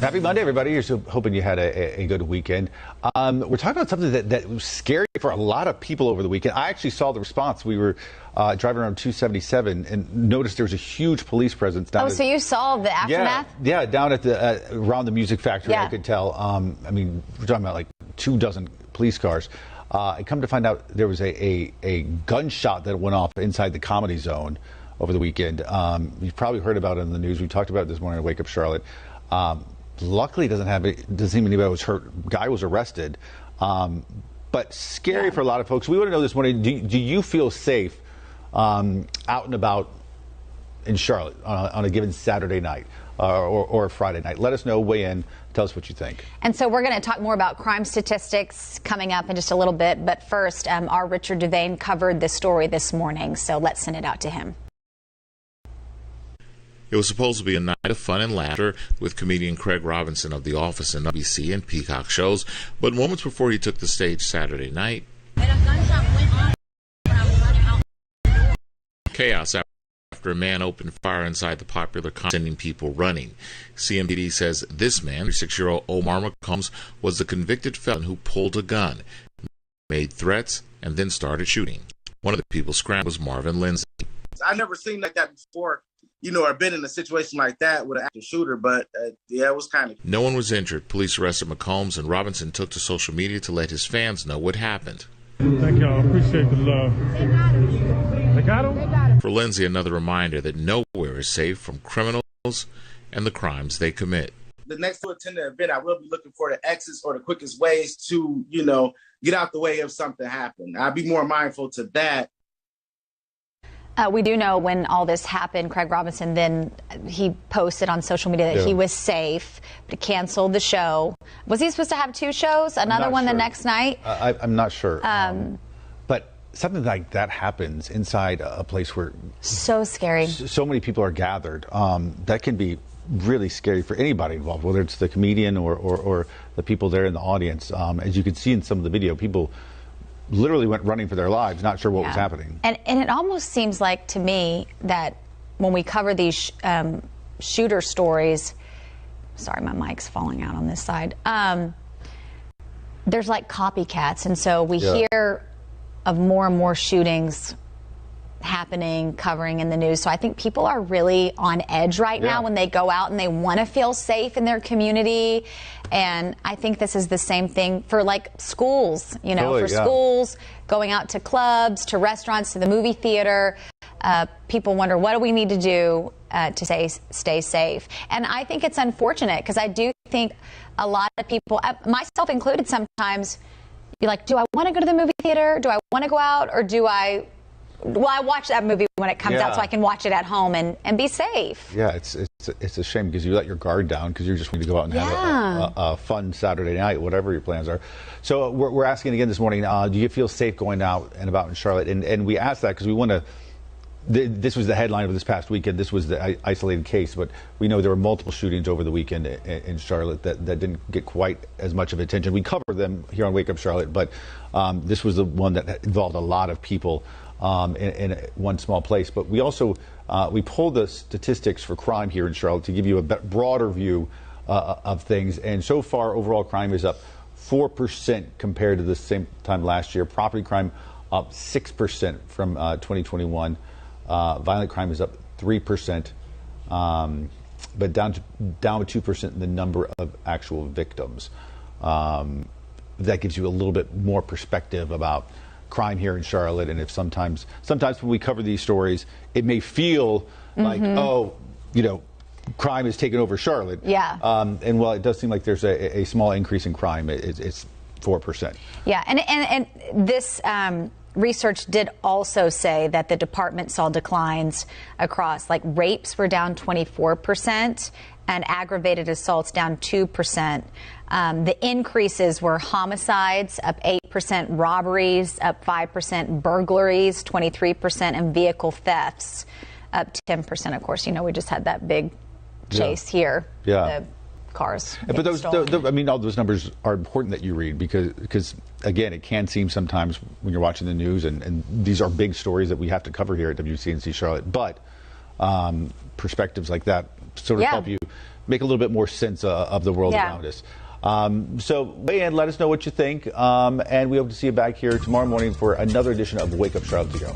Happy Monday, everybody. You're so hoping you had a good weekend. We're talking about something that was scary for a lot of people over the weekend. I actually saw the response. We were driving around 277 and noticed there was a huge police presence down. Oh, so you saw the aftermath? Yeah, down at the around the music factory. Yeah. I could tell. I mean, we're talking about like 24 police cars. I come to find out there was a gunshot that went off inside the Comedy Zone over the weekend. You've probably heard about it in the news. We talked about it this morning at Wake Up Charlotte. Luckily, doesn't seem anybody was hurt. Guy was arrested, but scary for a lot of folks. We want to know this morning: do you feel safe out and about in Charlotte on a given Saturday night or a Friday night? Let us know. Weigh in. Tell us what you think. And so we're going to talk more about crime statistics coming up in just a little bit. But first, our Richard Devane covered this story this morning, so let's send it out to him. It was supposed to be a night of fun and laughter with comedian Craig Robinson of The Office and NBC and Peacock shows, but moments before he took the stage Saturday night, chaos after a man opened fire inside the popular concert, sending people running. CMPD says this man, 36-year-old Omar McCombs, was the convicted felon who pulled a gun, made threats, and then started shooting. One of the people scrambled was Marvin Lindsay. I've never seen like that before. Or been in a situation like that with an active shooter, but yeah, it was kind of... No one was injured. Police arrested McCombs, and Robinson took to social media to let his fans know what happened. Thank y'all. Appreciate the love. They got him? For Lindsay, another reminder that nowhere is safe from criminals and the crimes they commit. The next to attend the event, I will be looking for the exits or the quickest ways to, get out the way if something happened. I'll be more mindful to that. We do know when all this happened, Craig Robinson, then he posted on social media that he was safe, but he canceled the show. Was he supposed to have 2 shows? Another one the next night? I'm not sure. But something like that happens inside a place where... So scary. So many people are gathered. That can be really scary for anybody involved, whether it's the comedian or the people there in the audience. As you can see in some of the video, people literally went running for their lives, not sure what was happening. And it almost seems like to me that when we cover these shooter stories, sorry, my mic's falling out on this side, there's like copycats. And so we hear of more and more shootings happening, covering in the news. So I think people are really on edge right now when they go out and they want to feel safe in their community. And I think this is the same thing for like schools, schools, going out to clubs, to restaurants, to the movie theater. People wonder, what do we need to do to stay safe? And I think it's unfortunate because I do think a lot of people, myself included, sometimes you're like, do I want to go to the movie theater? Do I want to go out? Or do I... Well, I watch that movie when it comes out so I can watch it at home and be safe. Yeah, it's a shame because you let your guard down because you're just wanting to go out and have a fun Saturday night, whatever your plans are. So we're asking again this morning, do you feel safe going out and about in Charlotte? And we asked that because we want to, this was the headline of this past weekend. This was the isolated case, but we know there were multiple shootings over the weekend in Charlotte that didn't get quite as much of attention. We covered them here on Wake Up Charlotte, but this was the one that involved a lot of people in one small place. But we also we pulled the statistics for crime here in Charlotte to give you a broader view of things. And so far, overall crime is up 4% compared to the same time last year. Property crime up 6% from 2021. Violent crime is up 3%, but down 2% in the number of actual victims. That gives you a little bit more perspective about crime here in Charlotte. And if sometimes when we cover these stories, it may feel like, crime has taken over Charlotte. Yeah. And while it does seem like there's a small increase in crime, it's 4%. Yeah. And this research did also say that the department saw declines across, like rapes were down 24% and aggravated assaults down 2%. The increases were homicides up 8%, robberies up 5%, burglaries 23%, and vehicle thefts up 10%. Of course, we just had that big chase here. Yeah. The cars. But all those numbers are important that you read because again, it can seem sometimes when you're watching the news, and these are big stories that we have to cover here at WCNC Charlotte, but perspectives like that sort of help you make a little bit more sense of the world around us. So weigh in, let us know what you think, and we hope to see you back here tomorrow morning for another edition of Wake Up Charlotte to Go.